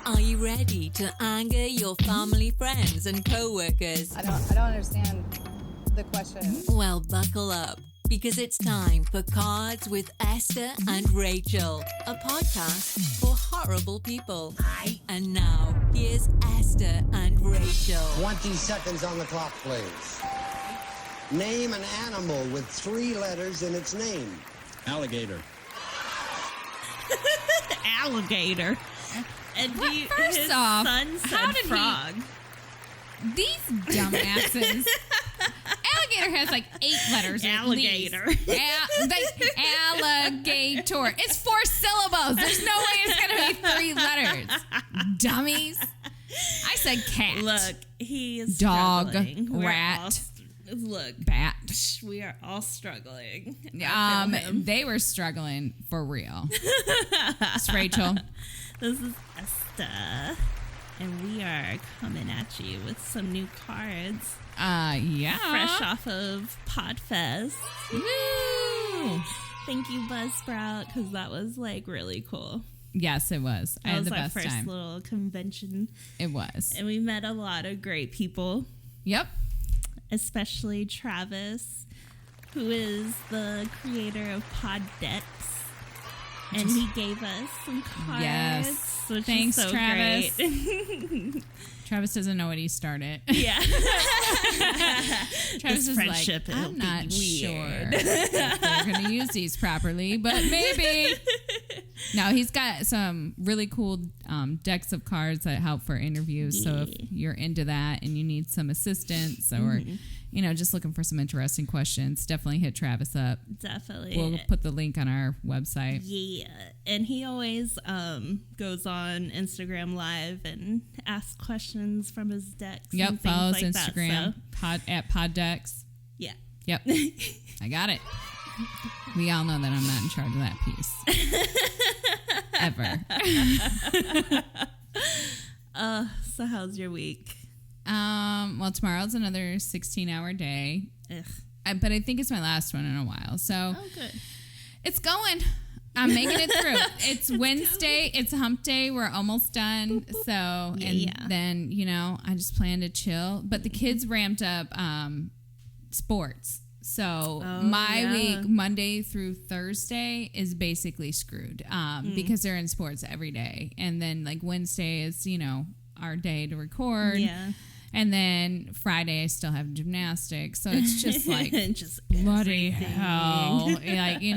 Are you ready to anger your family, friends, and co-workers? I don't understand the question. Well, buckle up, because it's time for Cards with Esther and Rachel, a podcast for horrible people. And now, here's Esther and Rachel. 20 seconds on the clock, please. Name an animal with 3 letters in its name. Alligator. Alligator. And First his off, son said how did frog. These dumbasses. Alligator has like 8 letters. Alligator. Alligator. It's 4 syllables. There's no way it's going to be 3 letters. Dummies. I said cat. Look, he is dog, struggling. rat, Look, bat. we are all struggling. I feel him. They were struggling for real. It's Rachel. This is Esther, and we are coming at you with some new cards. Yeah. Fresh off of Podfest. Woo! Thank you, Buzzsprout, because that was like really cool. Yes, it was. I had the best our first time. little convention. It was. And we met a lot of great people. Yep. Especially Travis, who is the creator of Outtakes. And he gave us some cards. Yes. Which Thanks, is so Travis. Great. Travis doesn't know what he started. Yeah. Travis is friendship like, I'm not sure weird. if they're going to use these properly, but maybe. No, he's got some really cool decks of cards that help for interviews. Yeah. So if you're into that and you need some assistance or, just looking for some interesting questions, definitely hit Travis up. Definitely. We'll put the link on our website. Yeah. And he always goes on Instagram Live and asks questions from his decks. Yep, and things follows like Instagram that, so. at Poddex. Yeah. Yep. I got it. We all know that I'm not in charge of that piece. Ever. So how's your week? Well, tomorrow's another 16-hour day. Ugh. But I think it's my last one in a while. So good. It's going. I'm making it through. It's Wednesday. Going. It's hump day. We're almost done. Boop, boop. So, then, I just plan to chill. But the kids ramped up sports. So week, Monday through Thursday, is basically screwed because they're in sports every day. And then, Wednesday is, our day to record. Yeah. And then Friday, I still have gymnastics. So it's just just bloody everything.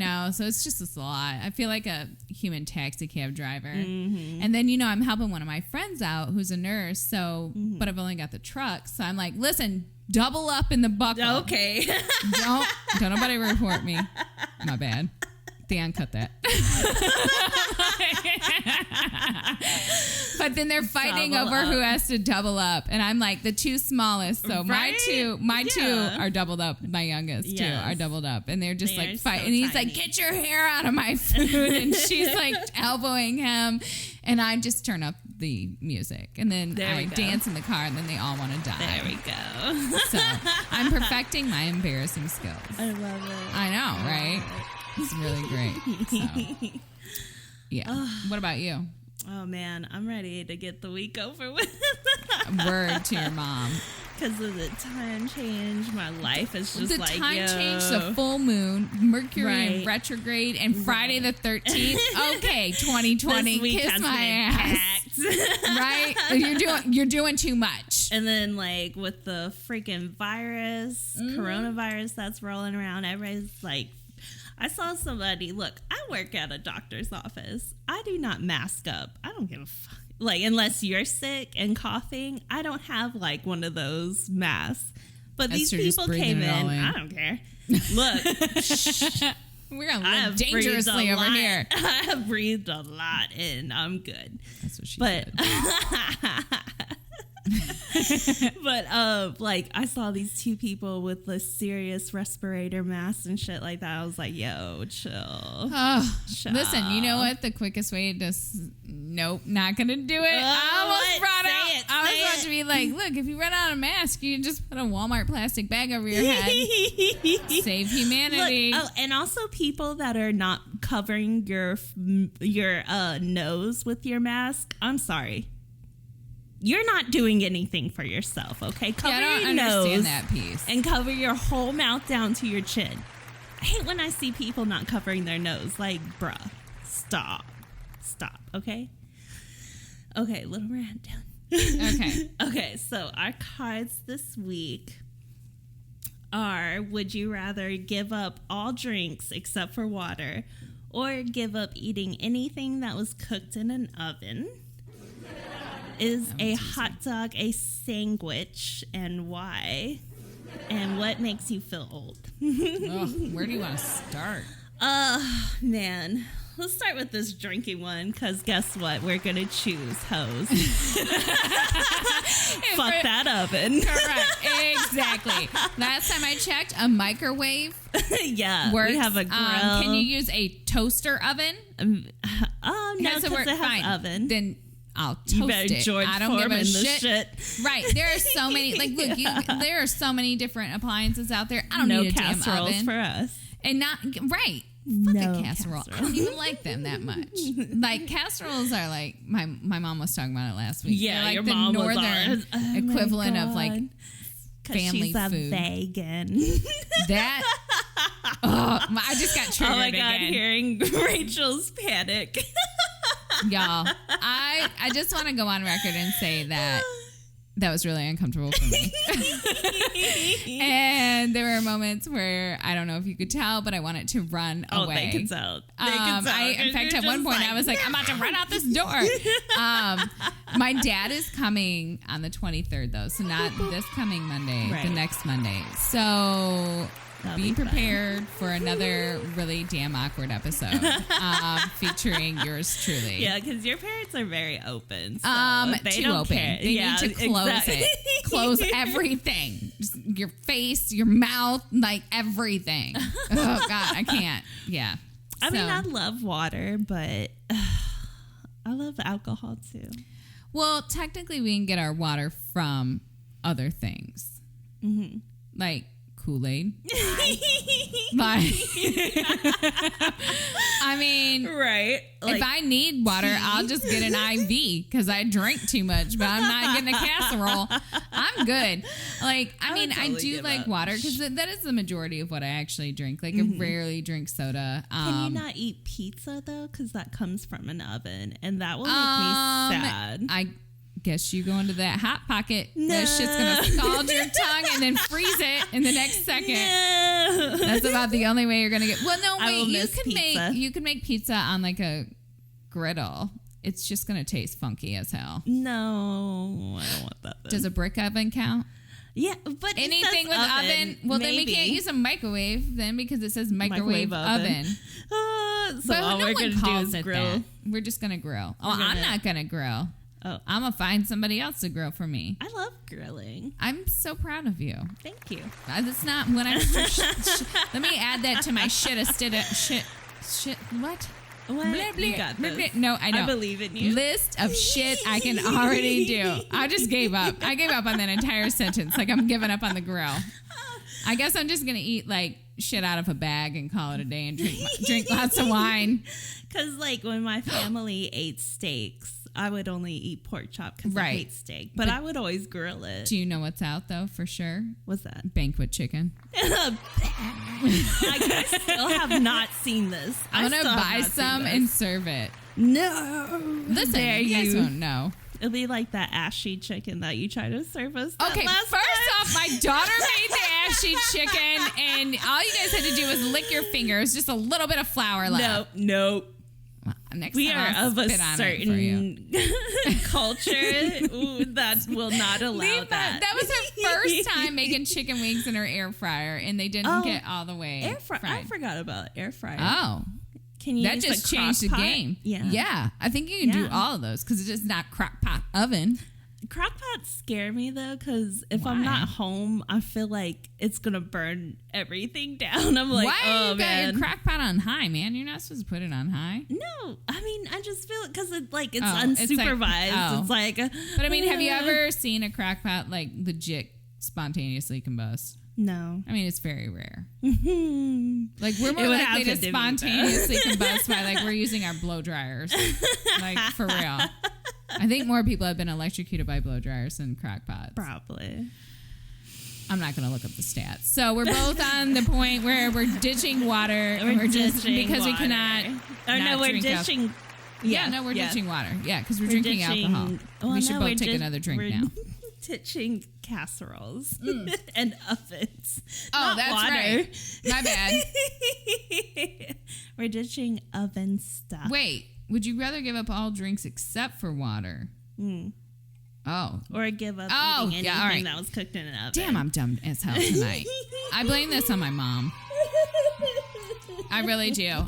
Hell. So it's just a lot. I feel like a human taxi cab driver. Mm-hmm. And then, I'm helping one of my friends out who's a nurse. So, but I've only got the truck. So I'm like, listen, double up in the buckle. Okay. Don't nobody report me. My bad. Dan, cut that. But then they're fighting double over up. who has to double up, and I'm like the 2 smallest. So right? my two are doubled up. My youngest 2 are doubled up, and they're just fighting. So and he's tiny. like, "Get your hair out of my food!" And she's like elbowing him, and I just turn up the music, and then I dance in the car, and then they all want to die. There we go. So I'm perfecting my embarrassing skills. I love it. I know, right? It's really great. So, yeah. What about you? Oh, man. I'm ready to get the week over with. Word to your mom. Because of the time change, my life is just the time change, the full moon, Mercury in retrograde, and Friday the 13th. Okay, 2020, kiss my ass. Right? You're doing too much. And then, with the freaking virus, coronavirus that's rolling around, everybody's like, I saw somebody, look, I work at a doctor's office. I do not mask up. I don't give a fuck. Unless you're sick and coughing, I don't have one of those masks. But these people came in. I don't care. Look. We're going to live dangerously over here. I have breathed a lot and I'm good. That's what she said. But I saw these 2 people with the serious respirator masks and shit like that. I was like, yo, chill. Chill. Listen, you know what? The quickest way to nope, not gonna do it. I was about to be like, look, if you run out of mask, you can just put a Walmart plastic bag over your head. Save humanity. Look, and also people that are not covering your nose with your mask. I'm sorry. you're not doing anything for yourself, okay? Cover I don't your understand nose that piece. and cover your whole mouth down to your chin. I hate when I see people not covering their nose. Like, bruh, stop, okay? Okay, little rant down. Okay. Okay, so our cards this week are: would you rather give up all drinks except for water, or give up eating anything that was cooked in an oven? Is a hot dog a sandwich, and why? And what makes you feel old? Where do you want to start? Man. Let's start with this drinking one, because guess what? We're going to choose hose. Fuck that oven. Correct. Exactly. Last time I checked, a microwave yeah, works. we have a grill. Can you use a toaster oven? No, because it has oven. Then I'll toast You better it. George I don't give Foreman a the shit. Right. There are so many. Like, look, there are so many different appliances out there. I don't need a damn casseroles oven. for us. And not right. Fuck No a casserole. I don't even like them that much. Like, casseroles are like my mom was talking about it last week. Yeah, they're like your the mom northern was on. equivalent of like family she's a food. Vegan. That I just got triggered Oh my god, again. hearing Rachel's panic. Y'all, I just want to go on record and say that was really uncomfortable for me. And there were moments where, I don't know if you could tell, but I wanted to run away. Oh, they can tell. In fact, at one point, I was like, I'm about to run out this door. My dad is coming on the 23rd, though, so not this coming Monday, Right. the next Monday. So That'll be be fun. prepared for another really damn awkward episode featuring yours truly. Yeah, because your parents are very open. So they too don't open. care. They need to close it. Close everything. Just your face, your mouth, like everything. Oh God, I can't. Yeah. I mean, I love water, but I love alcohol too. Well, technically, we can get our water from other things, like Kool-Aid. Like, I mean, Right. if I need water, I'll just get an IV because I drink too much, but I'm not getting a casserole. I'm good. Like, I mean, I totally do give like up. water because that is the majority of what I actually drink. Like, I rarely drink soda. Can you not eat pizza though? Because that comes from an oven, and that will make me sad. I guess you go into that hot pocket. That shit's gonna scald your tongue and then freeze it in the next second. No. That's about the only way you're gonna get. Well, no, I will wait. You miss can pizza. make pizza on like a griddle. It's just gonna taste funky as hell. No, I don't want that. Then. Does a brick oven count? Yeah, but it Anything says with oven? Well, then we maybe. can't use a microwave then because it says microwave oven. So But all no we're one gonna do calls is it grill. that. We're just gonna grill. Oh, I'm gonna- not gonna grill. Oh, I'm gonna find somebody else to grill for me. I love grilling. I'm so proud of you. Thank you. That's not when I. Let me add that to my shit. What? What? Blah, blah, You got blah, this. blah. No, I don't. I believe in you. List of shit I can already do. I just gave up. I gave up on that entire sentence. Like I'm giving up on the grill. I guess I'm just gonna eat like shit out of a bag and call it a day and drink lots of wine. Because like when my family ate steaks, I would only eat pork chop because I Right. hate steak. But I would always grill it. Do you know what's out though for sure? What's that? Banquet chicken. I still have not seen this. I'm gonna still have buy not seen some this. and serve it. No. Listen, There you guys you- won't know. It'll be like that ashy chicken that you tried to serve us. that Okay, last first time. off, my daughter made the ashy chicken, and all you guys had to do was lick your fingers, just a little bit of flour left. Nope. Next We time are I'll of a spit on it for you. certain culture that will not allow Leave that. that was her first time making chicken wings in her air fryer, and they didn't Oh, get all the way air fryer. I fried. forgot about air fryer. Oh, Can you that use just a changed the crock pot? game. Yeah. I think you can do Yeah. all of those because it's just not crock pot oven. Crock pots scare me though, because if I'm Why? not home, I feel like it's gonna burn everything down. I'm like, Why oh you got man. your crock pot on high, man? You're not supposed to put it on high. No, I mean, I just feel it because it's Oh, unsupervised. it's like- It's like, But I mean, have you ever seen a crock pot like legit spontaneously combust? No. I mean, it's very rare. Hmm. Like we're more It would likely have to to be, spontaneously combust by like we're using our blow dryers, like for real. I think more people have been electrocuted by blow dryers than crock pots. Probably. I'm not going to look up the stats. So we're both on the point where we're ditching water. We're just because water. We cannot. We're ditching. We're ditching water. Yeah, because we're drinking alcohol. We should both take another drink now. Ditching casseroles and ovens. Oh, Not that's water. right. My bad. We're ditching oven stuff. Wait, would you rather give up all drinks except for water? Oh. Or give up eating anything that was cooked in an oven. Damn, I'm dumb as hell tonight. I blame this on my mom. I really do.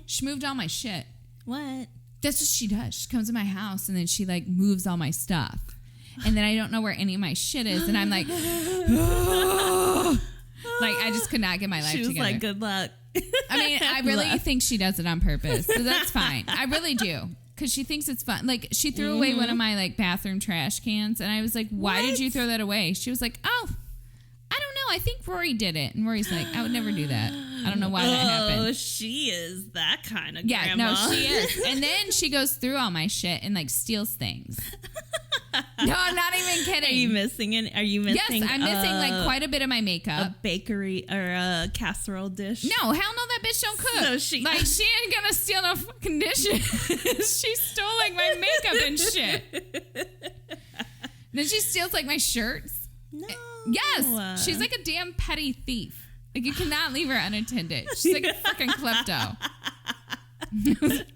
She moved all my shit. What? That's what she does. She comes to my house and then she like moves all my stuff. And then I don't know where any of my shit is. And I'm like, oh. Like I just could not get my life together. She was like, good luck. I mean, I really think she does it on purpose. So that's fine. I really do. Because she thinks it's fun. Like, she threw away one of my, like, bathroom trash cans. And I was like, why did you throw that away? She was like, oh, I don't know. I think Rory did it. And Rory's like, I would never do that. I don't know why that happened. Oh, she is that kind of grandma. Yeah, no, she is. And then she goes through all my shit and, like, steals things. No, I'm not even kidding. Are you missing it? Are you missing? Yes, I'm missing, like, quite a bit of my makeup. A bakery or a casserole dish? No, hell no, that bitch don't cook. So she ain't gonna steal no fucking dishes. She stole, like, my makeup and shit. Then she steals, like, my shirts. No. Yes. She's like a damn petty thief. Like, you cannot leave her unattended. She's like a fucking klepto.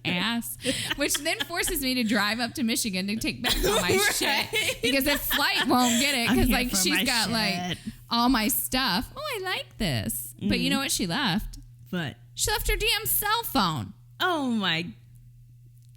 Ass. Which then forces me to drive up to Michigan to take back all my shit. Because the flight won't get it. Because, like, she's got, like, all my stuff. Oh, I like this. But you know what she left? What? She left her damn cell phone. Oh, my.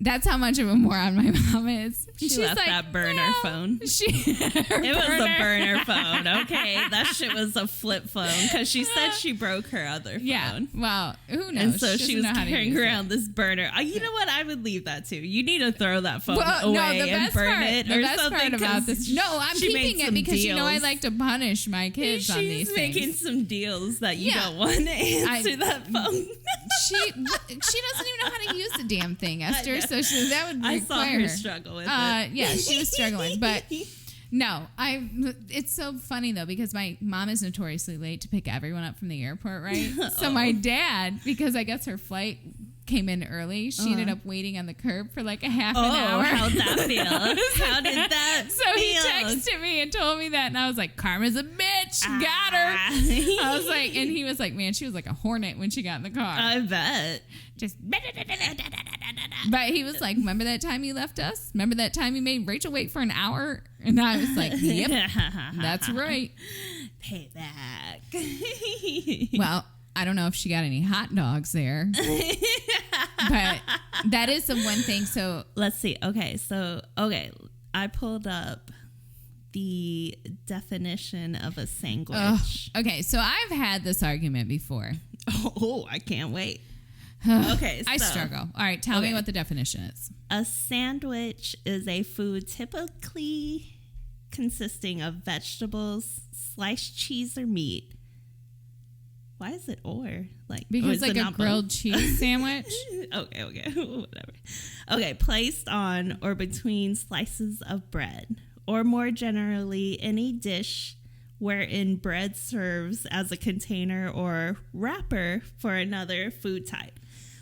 That's how much of a moron my mom is. She left like, that burner phone. It was a burner phone. Okay, that shit was a flip phone because she said she broke her other phone. Yeah, well, who knows? And so she was carrying around this burner. You know what? I would leave that too. You need to throw that phone away and burn it or something. The best part about this. No, I'm keeping it because you know I like to punish my kids on these things. She's making some deals that you don't want to answer that phone. She doesn't even know how to use the damn thing, Esther. So that would require I saw her struggle with it. Yeah, she was struggling, but no, it's so funny though because my mom is notoriously late to pick everyone up from the airport, right? So my dad, because I guess her flight came in early, she ended up waiting on the curb for like a half an hour. How'd that feel? How did that feel? He texted me and told me that, and I was like, Karma's a bitch. Got her. I was like, and he was like, man, she was like a hornet when she got in the car. I bet. Just but he was like, remember that time you left us? Remember that time you made Rachel wait for an hour? And I was like, yep, that's right. Payback. Well, I don't know if she got any hot dogs there. But that is the one thing. So let's see. Okay. I pulled up the definition of a sandwich. Okay. So I've had this argument before. Oh, I can't wait. Okay. I struggle. All right. Tell me what the definition is. A sandwich is a food typically consisting of vegetables, sliced cheese or meat. Why is it or? Because like a grilled cheese sandwich? Okay, whatever. Okay, placed on or between slices of bread, or more generally, any dish wherein bread serves as a container or wrapper for another food type,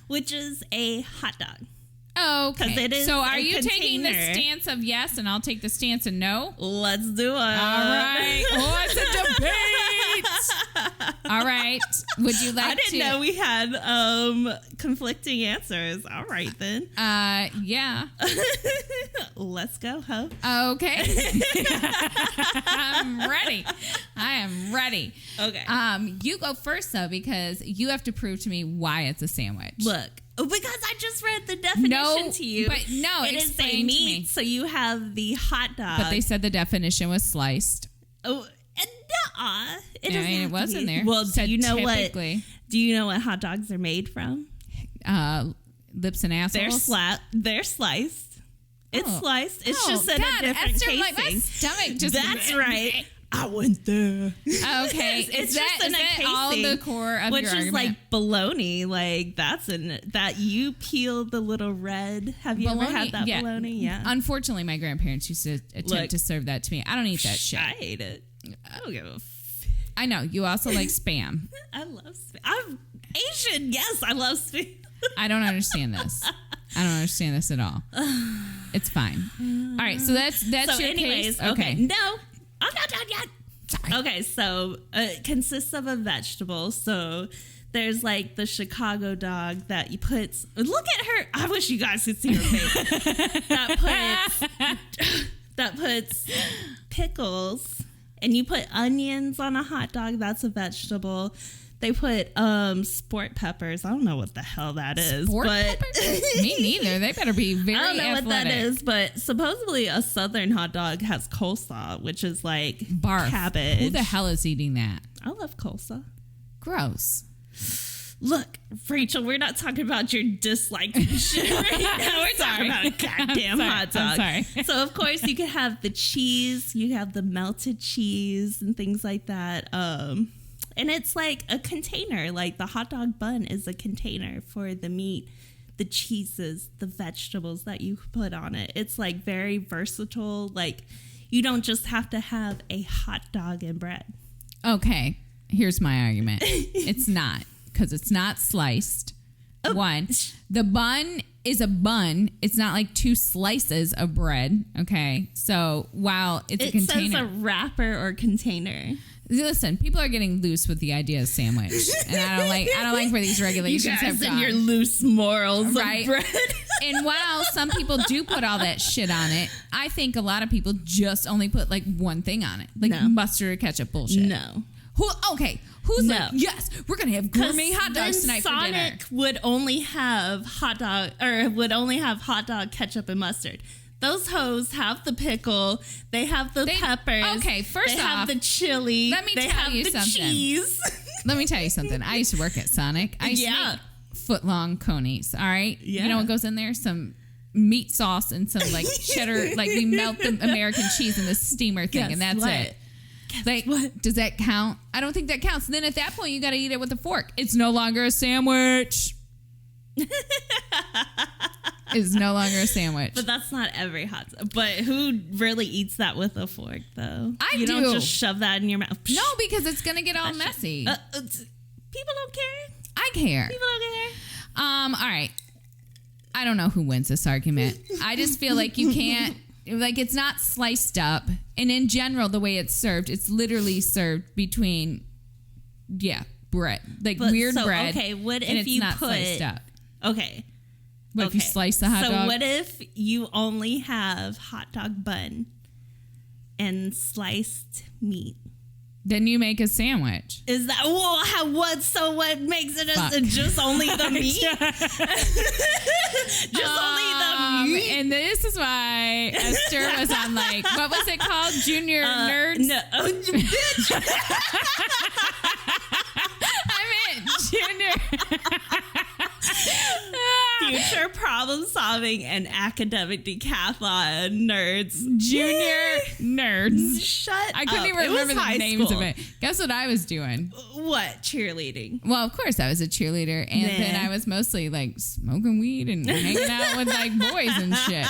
which is a hot dog. Okay. It is so are you taking the stance of yes and I'll take the stance of no? Let's do it. All right. Oh, it's a debate. All right. Would you like to? I didn't know we had conflicting answers. All right, then. Yeah. Let's go, ho. Okay. I'm ready. I am ready. Okay. You go first, though, because you have to prove to me why it's a sandwich. Look. Because I just read the definition to you. But no, it is a meat. So you have the hot dog. But they said the definition was sliced. Oh, it was in there. Well, do you know what hot dogs are made from? Lips and assholes. They're sliced. It's sliced. It's just in God, a different Esther, casing. like my stomach just. That's right. I went there. Okay, is that all the core of which your is argument? like bologna? Like that you peel the little red. Have you ever had that bologna? Yeah. Unfortunately, my grandparents used to attempt to serve that to me. I don't eat that shit. I hate it. I don't give a. I know you also like Spam. I love Spam. I'm Asian. Yes, I love Spam. I don't understand this. I don't understand this at all. It's fine. All right, so that's so your anyways, case. Okay. No, I'm not done yet. Sorry. Okay, so it consists of a vegetable. So there's like the Chicago dog that you put. Look at her. I wish you guys could see her face. that puts pickles, and you put onions on a hot dog. That's a vegetable. They put sport peppers. I don't know what the hell that is. Peppers? Me neither. They better be very I don't know athletic. what that is, but supposedly a southern hot dog has coleslaw, which is like Barf. cabbage. Who the hell is eating that? I love coleslaw. Gross. Look, Rachel, we're not talking about your dislike shit right now. We're talking about a goddamn hot dog. I'm sorry. So, of course, you can have the cheese. You have the melted cheese and things like that. And it's like a container. Like the hot dog bun is a container for the meat, the cheeses, the vegetables that you put on it. It's like very versatile. Like you don't just have to have a hot dog and bread. Okay, here's my argument. It's not, because it's not sliced. Oh. One, the bun is a bun. It's not like two slices of bread. Okay, so while it's a container, it says a wrapper or container. Listen, people are getting loose with the idea of sandwich, and I don't like where these regulations You guys have gone. and your loose morals, right? Of bread. And while some people do put all that shit on it, I think a lot of people just only put like one thing on it, like mustard or ketchup bullshit. No. Who's like, yes, we're gonna have gourmet hot dogs tonight for dinner. Sonic would only have hot dog ketchup and mustard. Those hoes have the pickle. They have the peppers. Okay, first they off, have the chili. Let me they tell have you the something. Cheese. Let me tell you something. I used to work at Sonic. I used to make foot-long conies. All right, you know what goes in there? Some meat sauce and some like cheddar. Like we melt the American cheese in the steamer thing, and that's it. Like, does that count? I don't think that counts. And then at that point, you got to eat it with a fork. It's no longer a sandwich. Is no longer a sandwich. But that's not every hot dog. But who really eats that with a fork, though? You don't just shove that in your mouth. No, because it's going to get all messy. People don't care. I care. People don't care. All right. I don't know who wins this argument. I just feel like you can't, like it's not sliced up. And in general, the way it's served, it's literally served between, bread. Like weird bread. Okay, what and if it's you not put... sliced up? Okay. What if you slice the hot dog? So what if you only have hot dog bun and sliced meat? Then you make a sandwich. Is that what makes it just only the meat? Just only the meat. And this is why Esther was on like, what was it called? Junior Nerds? No, bitch. I meant Junior. Future problem solving and academic decathlon nerds. Junior Nerds. Shut up. I couldn't even remember the names of it. Guess what I was doing? What? Cheerleading. Well, of course I was a cheerleader. And then I was mostly like smoking weed and hanging out with like boys and shit.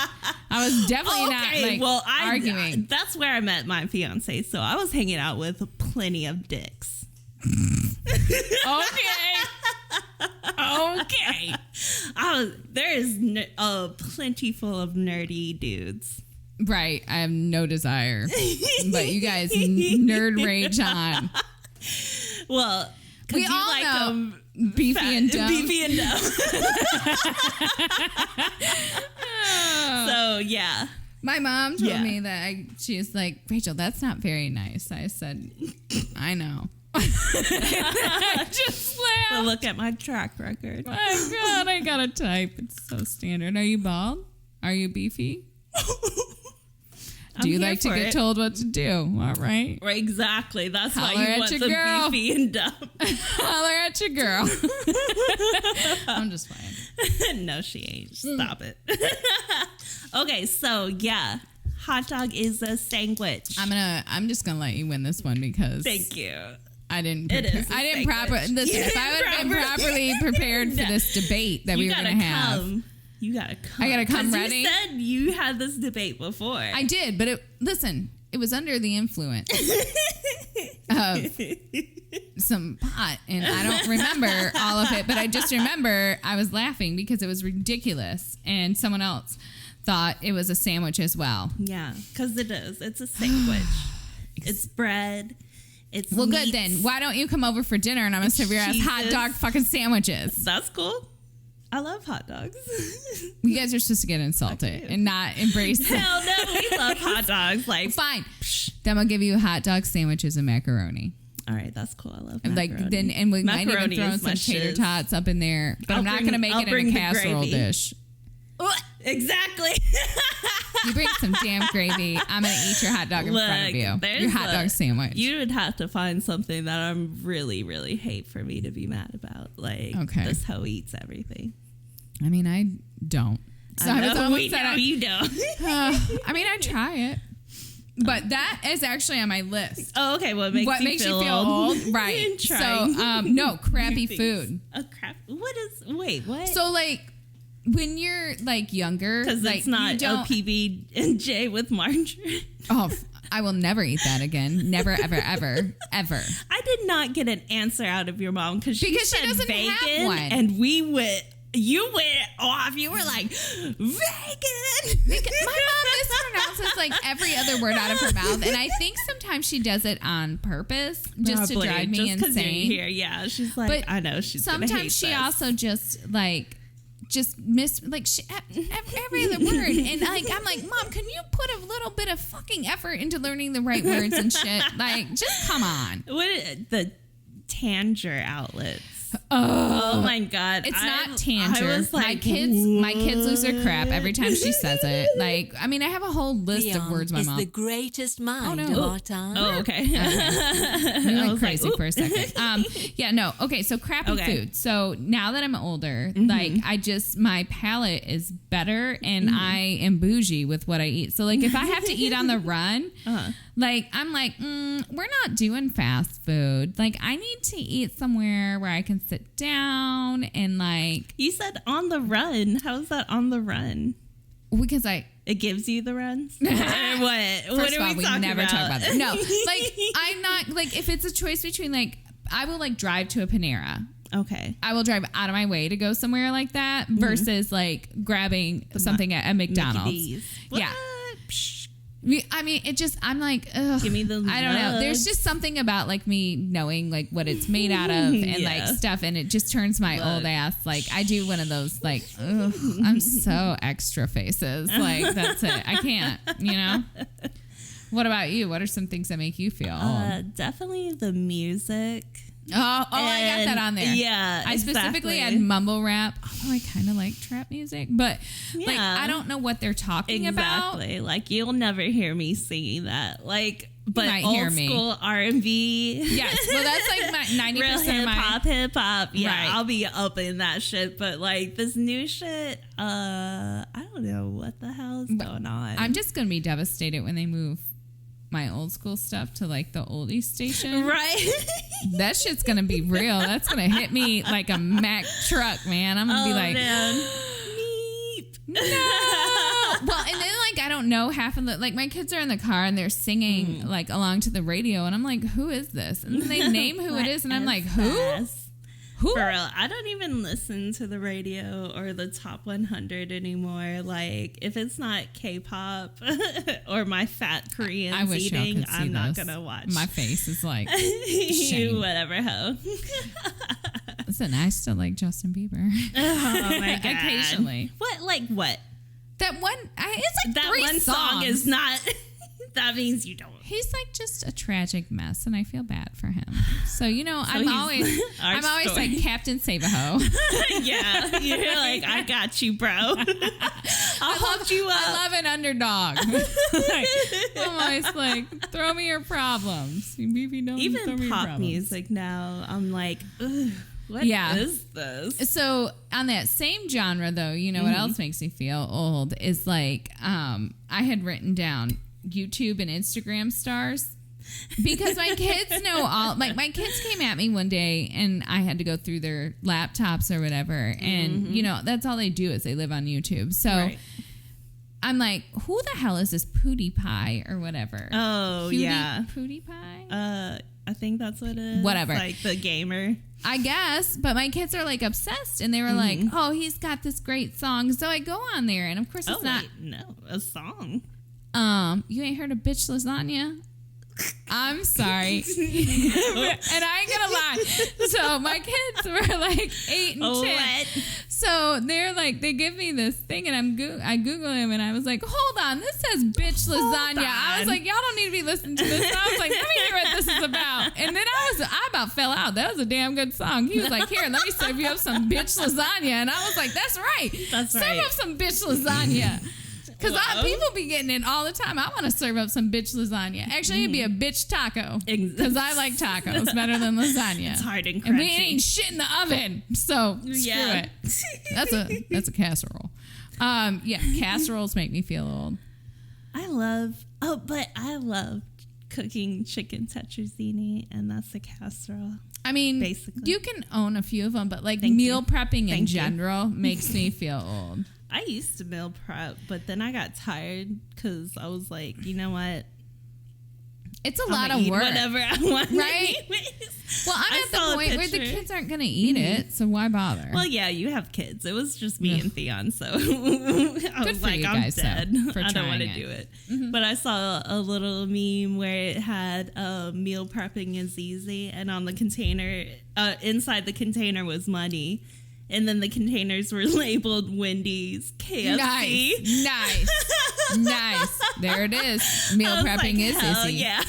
I was definitely not like arguing. That's where I met my fiance. So I was hanging out with plenty of dicks. Okay. There is plenty full of nerdy dudes. Right. I have no desire. But you guys nerd rage on. Well, we all like know beefy and dumb. Beefy and dumb. So, yeah. My mom told me that she's like, Rachel, that's not very nice. I said, I know. I just laughed. But look at my track record. My God, I got a type. It's so standard. Are you bald? Are you beefy? Do you like to get told what to do? All right. Right, exactly. That's Holler why you want the beefy and dumb. Holler at your girl. I'm just playing. No, she ain't. Stop it. Okay, so yeah. hot dog is a sandwich. I'm just gonna let you win this one because Thank you. I didn't. It is. I didn't properly. Listen, if I would have been properly prepared for this debate that we were gonna have, you gotta come. I gotta come ready. You said you had this debate before. I did, but it was under the influence of some pot, and I don't remember all of it, but I just remember I was laughing because it was ridiculous, and someone else thought it was a sandwich as well. Yeah, because it is. It's a sandwich. It's bread. It's well, meats. good then. Why don't you come over for dinner and I'm gonna serve your ass hot dog fucking sandwiches? That's cool. I love hot dogs. You guys are supposed to get insulted and not embrace. Hell no, we love hot dogs. Like fine. Then I'll give you hot dog sandwiches and macaroni. All right, that's cool. I love macaroni. Like then, and we might even Macaroni throw is some my tater shiz. tots up in there. But I'm not gonna make it in a casserole dish. Exactly. You bring some damn gravy. I'm gonna eat your hot dog in front of you. Your hot dog sandwich. You would have to find something that I'm really, really hate for me to be mad about. Like this hoe eats everything. I mean, I don't. So I was know, almost we know you don't. I mean, I try it. But that is actually on my list. Oh, okay. What makes you feel old? Right. So, no, crappy food. Wait, what? So, like, when you're, like, younger. Because like, it's not PB and J with margarine. Oh, I will never eat that again. Never, ever, ever, ever. I did not get an answer out of your mom because she doesn't bacon, have one. And you went off. You were like, vegan. My mom mispronounces like every other word out of her mouth, and I think sometimes she does it on purpose just to drive me insane. Here, yeah, she's like, but I know she's. Sometimes she also just miss every other word, and like I'm like, Mom, can you put a little bit of fucking effort into learning the right words and shit? Like, just come on. What the Tanger outlets? Oh my god! It's not Tanger. I was like, my kids lose their crap every time she says it. Like, I mean, I have a whole list of words. My mom is the greatest mind of our time. Oh, okay. I went crazy for a second. Yeah, no. Okay, so crappy food. So now that I'm older, like my palate is better, and I am bougie with what I eat. So like, if I have to eat on the run, like I'm like, we're not doing fast food. Like, I need to eat somewhere where I can sit down and like. You said on the run. How's that on the run? Because it gives you the runs. What? First of all, we never about? talk about that. No, like I'm not like if it's a choice between like I will like drive to a Panera. Okay. I will drive out of my way to go somewhere like that versus like grabbing something at a McDonald's. Yeah. I mean, it just, I'm like, ugh. Give me the I don't know. There's just something about like me knowing like what it's made out of and like stuff, and it just turns my old ass. Like, I do one of those like, ugh, I'm so extra faces. Like, that's it. I can't, you know? What about you? What are some things that make you feel old? Definitely the music. Oh, I got that on there. Yeah, I specifically had mumble rap. Although I kind of like trap music, but like I don't know what they're talking about. Exactly. Like, you'll never hear me singing that. Like, but old school R&B. Yes, well, that's like my 90% of my hip hop. Yeah, right. I'll be up in that shit. But like this new shit, I don't know what the hell is going on. I'm just gonna be devastated when they move my old school stuff to like the oldies station. Right. That shit's gonna be real. That's gonna hit me like a Mack truck, man. I'm gonna be like, man. No. Well, and then like I don't know half of the like my kids are in the car and they're singing like along to the radio, and I'm like, who is this? And then they name who it is, and I'm like, who? Who? For real, I don't even listen to the radio or the top 100 anymore. Like, if it's not K-pop or my fat Koreans I wish eating, y'all could see I'm not this. gonna watch. My face is like shame. Whatever, ho. Listen, I still like Justin Bieber. Oh my god! Occasionally. What? Like what? That one. It's like that 3 one songs. song is not. That means you don't. He's like just a tragic mess, and I feel bad for him. So I'm always like Captain Save-A-Ho. Yeah, you're like, I got you, bro. I'll hold you up. I love an underdog. I'm always like, throw me your problems. Even pop music now, I'm like, ugh. What is this? So on that same genre, though, you know what else makes me feel old is like I had written down YouTube and Instagram stars. Because my kids know all, like my kids came at me one day and I had to go through their laptops or whatever. And, you know, that's all they do is they live on YouTube. So I'm like, who the hell is this PewDiePie or whatever? Oh, PewDiePie? I think that's what it is. Whatever. Like the gamer. I guess, but my kids are like obsessed and they were like, oh, he's got this great song. So I go on there and of course it's not. No, a song. You ain't heard of Bitch Lasagna? I'm sorry. And I ain't gonna lie. So my kids were like 8 and 10. What? So they're like, they give me this thing and I Google him and I was like, hold on, this says Bitch Lasagna. I was like, y'all don't need to be listening to this. And I was like, let me hear what this is about. And then I about fell out. That was a damn good song. He was like, here, let me serve you up some Bitch Lasagna. And I was like, that's right. Serve up some Bitch Lasagna. Because people be getting it all the time. I want to serve up some bitch lasagna. Actually, it'd be a bitch taco. Because I like tacos better than lasagna. It's hard and crunchy. And we ain't shit in the oven. So, screw it. That's a casserole. Casseroles make me feel old. I love cooking chicken tetrazzini, and that's a casserole. I mean, basically, you can own a few of them, but like meal prepping in general makes me feel old. I used to meal prep, but then I got tired because I was like, you know what? It's a lot of work. Whatever I want. Right? Well, I'm at the point where the kids aren't going to eat it, so why bother? Well, yeah, you have kids. It was just me and Theon, so I was like, I'm dead. I don't want to do it. But I saw a little meme where it had meal prepping is easy, and on the container, inside the container was money. And then the containers were labeled Wendy's, KFC. Nice. There it is. Meal prepping is easy. Yeah.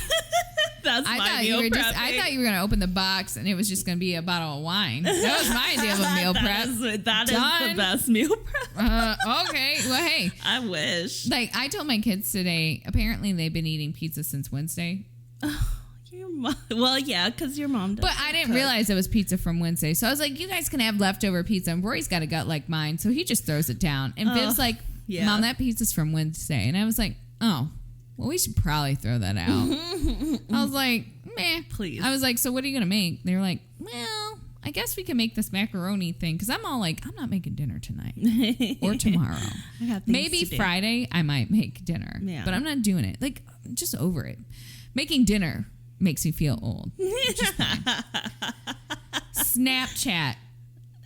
That's my meal prepping. I thought you were going to open the box and it was just going to be a bottle of wine. That was my idea of a meal prep. That is the best meal prep. Okay. Well, hey. I wish. Like, I told my kids today, apparently they've been eating pizza since Wednesday. Well, yeah, because your mom does. But I didn't realize it was pizza from Wednesday. So I was like, you guys can have leftover pizza. And Rory's got a gut like mine. So he just throws it down. And Viv's like, Mom, that pizza's from Wednesday. And I was like, oh, well, we should probably throw that out. I was like, meh. Please. I was like, so what are you going to make? They were like, well, I guess we can make this macaroni thing. Because I'm all like, I'm not making dinner tonight or tomorrow. Maybe Friday I might make dinner. Yeah. But I'm not doing it. Like, just over it. Making dinner makes me feel old. Snapchat.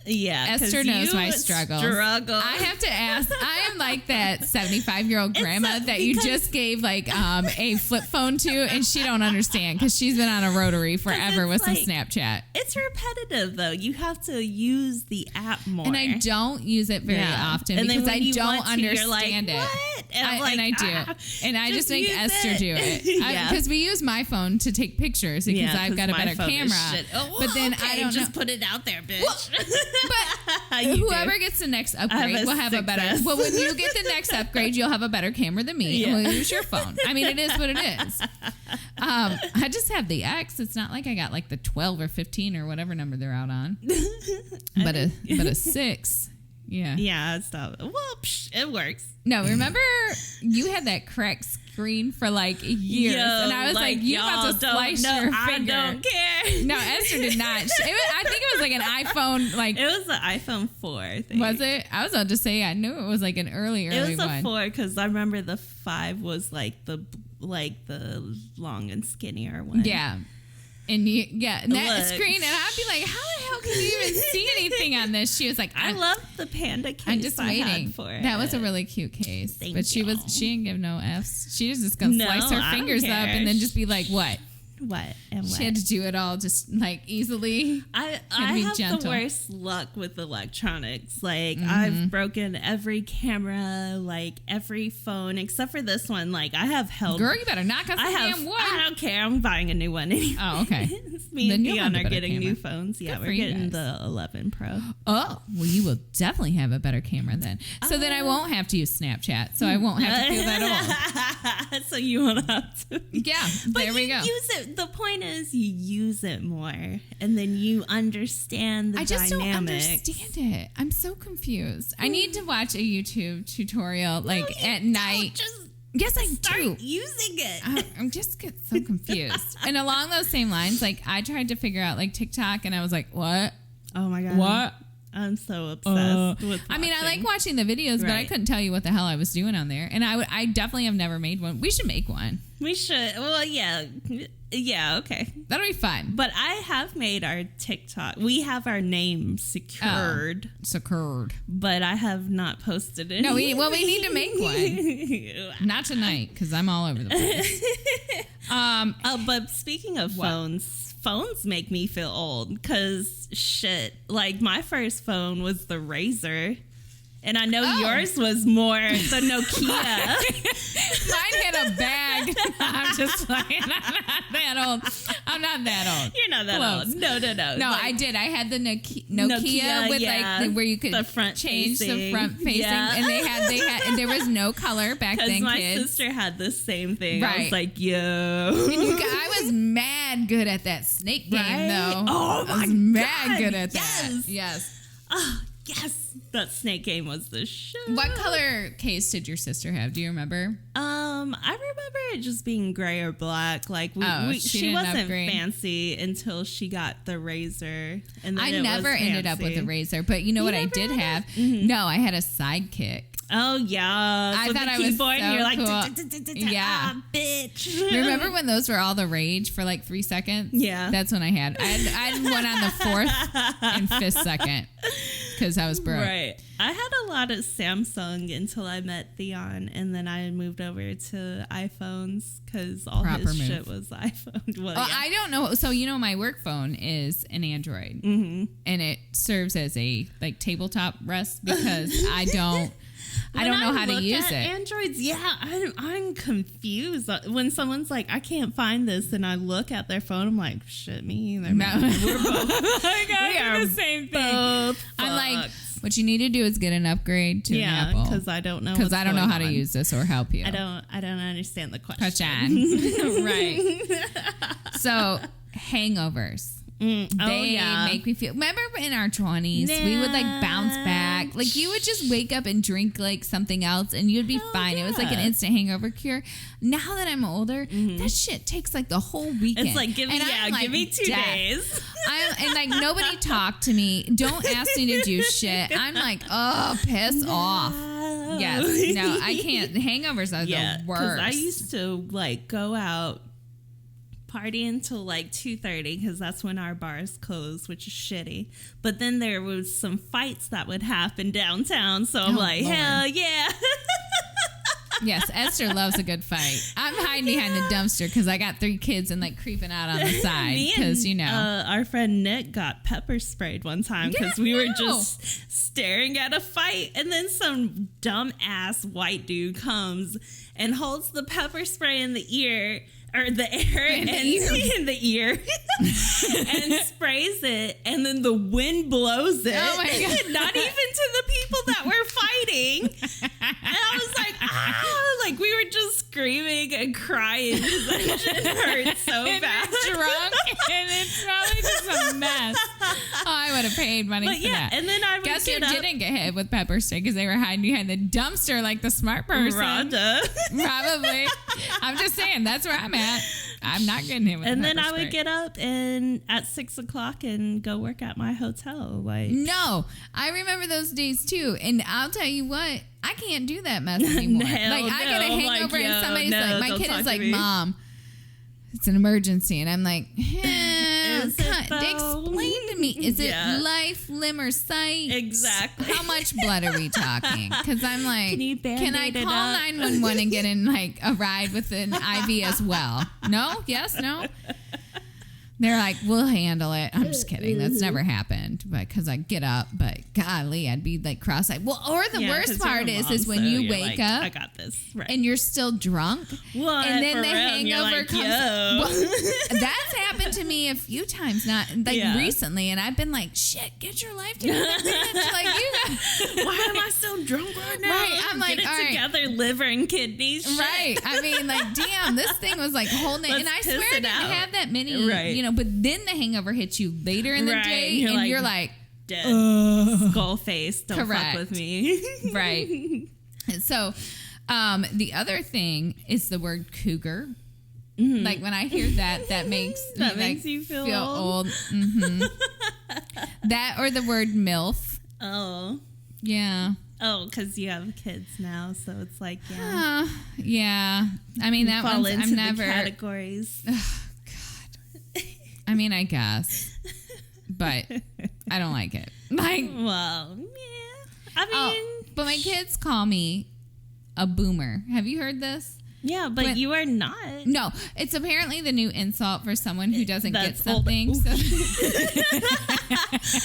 Yeah. Esther knows my struggles. I have to ask. I am like that 75-year-old grandma that you just gave like a flip phone to, and she don't understand because she's been on a rotary forever with some Snapchat. It's repetitive though. You have to use the app more, and I don't use it very often because I don't understand it. What? And I do, and I just make Esther do it because we use my phone to take pictures because I've got a better camera. But then I don't just put it out there, bitch. But whoever gets the next upgrade will have a better. Well, when you get the next upgrade, you'll have a better camera than me. And we'll use your phone. I mean, it is what it is. I just have the X. It's not like I got like the 12 or 15 or whatever number they're out on. But a 6. Yeah. Yeah, it's not. Well, it works. No, remember you had that cracked screen for like years, and I was like, "You about to slice your finger?" I don't care. No, Esther did not. I think it was like an iPhone. Like it was the iPhone 4. I think. Was it? I was about to say I knew it was like an early one. It was a 4 because I remember the 5 was like the long and skinnier one. Yeah. And that screen, and I'd be like, how the hell can you even see anything on this? She was like, I love the panda case. I'm just waiting for it. That was a really cute case. But she didn't give no F's. She was just gonna slice her fingers up and then just be like, what? She had to do it all just like easily. I have gentle. The worst luck with electronics. Like I've broken every camera, like every phone except for this one. Like I have held. Girl, you better knock us damn wood. I don't care. I'm buying a new one anyway. Oh, okay. Me and Dion are getting new phones. Yeah, we're getting the 11 Pro. Oh, well, you will definitely have a better camera then. So then I won't have to use Snapchat. So I won't have to feel that old. So you won't have to. Yeah, there we go. Use it. the point is you use it more and then you understand the I just dynamics. don't understand it. I'm so confused. I need to watch a YouTube tutorial at night. Yes, I do. Using it. I'm just get so confused. And along those same lines, like I tried to figure out like TikTok, and I was like, "What? Oh my god, what?" I'm so obsessed with. I mean, I like watching the videos, but I couldn't tell you what the hell I was doing on there. And I definitely have never made one. We should make one. We should. Well, yeah. Okay. That'll be fun. But I have made our TikTok. We have our name secured. Secured. But I have not posted it. No, we need to make one. Not tonight, because I'm all over the place. But speaking of phones make me feel old, because shit, like my first phone was the Razor. And I know yours was more the Nokia. Mine had a bag. I'm just playing. I'm not that old. You're not that Close. old. No. No, like, I did. I had the Nokia with like where you could the front change facing. the front facing, and they had, and there was no color back then. Because my kids. sister had the same thing. Right. I was like, yo. And I was mad good at that snake game, though. Oh my I was god, mad good at that. Yes. Oh, yes. That snake game was the shit. What color case did your sister have? Do you remember? I remember it just being gray or black. Like she wasn't fancy until she got the Razor. And then I never ended up with a Razor, but you know what I did have? Mm-hmm. No, I had a Sidekick. Oh yeah, I thought I was so and you're like, cool. Yeah, bitch. Remember when those were all the rage for like 3 seconds? Yeah, that's when I had. I had one on the 4th and 5th second because I was broke. Right. I had a lot of Samsung until I met Theon, and then I moved over to iPhones because all his shit was iPhone. Well, yeah. I don't know. So my work phone is an Android, and it serves as a like tabletop rest because I don't know how to use it. Androids, yeah, I'm confused. When someone's like, I can't find this, and I look at their phone, I'm like, shit, me either. No. We're both. We are the same thing. I'm like, what you need to do is get an upgrade to an Apple. Because I don't know. Because I don't know how to use this or help you. I don't understand the question. Right. So, hangovers. They make me feel. Remember in our 20s, we would like bounce back. Like you would just wake up and drink like something else, and you'd be fine. Yeah. It was like an instant hangover cure. Now that I'm older, that shit takes like the whole weekend. It's like give me 2 days. And like nobody talk to me. Don't ask me to do shit. I'm like, oh, piss off. Yes, no, I can't. Hangovers are the worst. I used to like go out. Party until like 2:30 because that's when our bars closed, which is shitty. But then there was some fights that would happen downtown, so I'm like, Lord. Hell yeah. Yes, Esther loves a good fight. I'm hiding behind the dumpster because I got 3 kids and like creeping out on the side because our friend Nick got pepper sprayed one time because we were just staring at a fight, and then some dumb ass white dude comes and holds the pepper spray in the ear. Or the air in the ear and sprays it, and then the wind blows it. Oh my God. Not even to the people that were fighting. And I was like, like we were just screaming and crying because that shit hurt so bad. Drunk and it's probably just a mess. Oh, I would have paid money for that. And then I would guess who didn't get hit with pepper spray because they were hiding behind the dumpster like the smart person. Rhonda. Probably. I'm just saying that's where I'm at. I'm not getting hit with and pepper then I spray. would get up and at 6:00 and go work at my hotel. Like no, I remember those days too. And I'll tell you what, I can't do that mess anymore. I get a hangover and somebody's like, my kid is like, Mom, it's an emergency, and I'm like, explain to me, is it life, limb, or sight? Exactly. How much blood are we talking? Because I'm like, can I call 911 911 and get in like a ride with an IV as well? No? Yes? No? They're like, we'll handle it. I'm just kidding. That's never happened because I get up, but golly, I'd be like cross-eyed. Well, or the worst part is when you wake up, I got this, right. and you're still drunk, what? And then For the real? hangover Like, comes. Well, that's happened to me a few times, not like recently, and I've been like, shit, get your life together, bitch. Like why am I so drunk right now? Right, I'm like, get it all right. together, liver and kidneys. Shit. Right. I mean, like, damn, this thing was like holding it. Let's And I piss swear I it didn't out. have that many, Right. you know, but then the hangover hits you later in the Right. day and you're like, dead. Skull face. Don't Correct. fuck with me. right. And so the other thing is the word cougar. Mm-hmm. Like when I hear that makes That me, makes like, you feel old. Mm-hmm. That or the word MILF. Oh. Yeah. Oh, because you have kids now, so it's like, yeah. Yeah. I mean, that fall one's, into I'm never. the categories. I mean, I guess. But I don't like it. Like, Well, yeah. I mean, but my kids call me a boomer. Have you heard this? yeah, but you are not. No, it's apparently the new insult for someone who doesn't get That's old. something. So